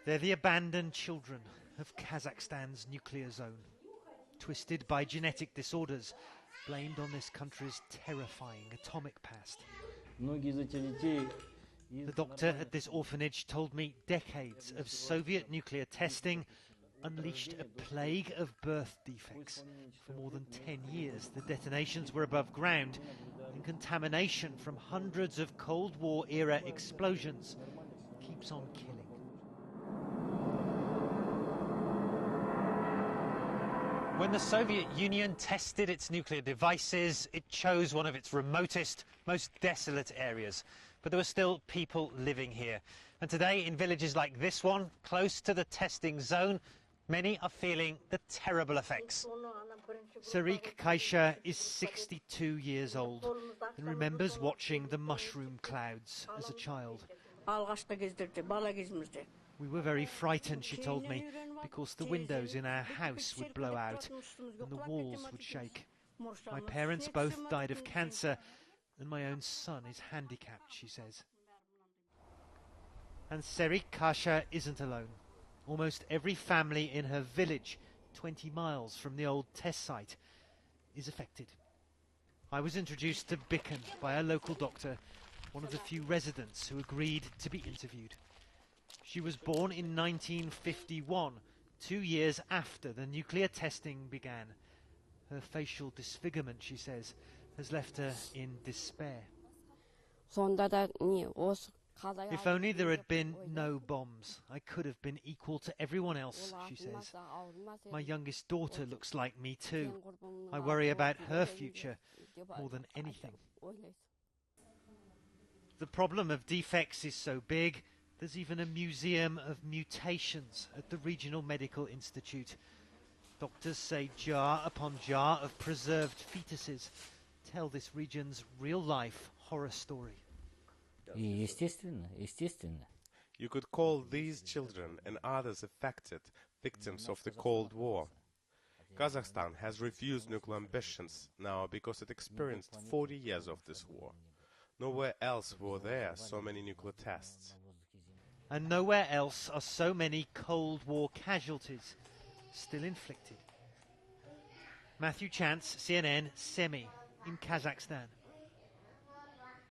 They're the abandoned children of Kazakhstan's nuclear zone, twisted by genetic disorders, blamed on this country's terrifying atomic past. The doctor at this orphanage told me decades of Soviet nuclear testing unleashed a plague of birth defects. For more than 10 years, the detonations were above ground, and contamination from hundreds of Cold War-era explosions keeps on killing. When the Soviet Union tested its nuclear devices, it chose one of its remotest, most desolate areas. But there were still people living here. And today, in villages like this one, close to the testing zone, many are feeling the terrible effects. Sarik Kaysha is 62 years old and remembers watching the mushroom clouds as a child. We were very frightened, she told me, because the windows in our house would blow out and the walls would shake. My parents both died of cancer and my own son is handicapped, she says. And Sarik Kaysha isn't alone. Almost every family in her village, 20 miles from the old test site, is affected. I was introduced to Bikan by a local doctor, one of the few residents who agreed to be interviewed. She was born in 1951, 2 years after the nuclear testing began. Her facial disfigurement, she says, has left her in despair. If only there had been no bombs, I could have been equal to everyone else, she says. My youngest daughter looks like me too. I worry about her future more than anything. The problem of defects is so big, there's even a museum of mutations at the Regional Medical Institute. Doctors say jar upon jar of preserved fetuses tell this region's real-life horror story. You could call these children and others affected victims of the Cold War. Kazakhstan has refused nuclear ambitions now because it experienced 40 years of this war. Nowhere else were there so many nuclear tests. And nowhere else are so many Cold War casualties still inflicted. Matthew Chance, CNN, Semi, in Kazakhstan.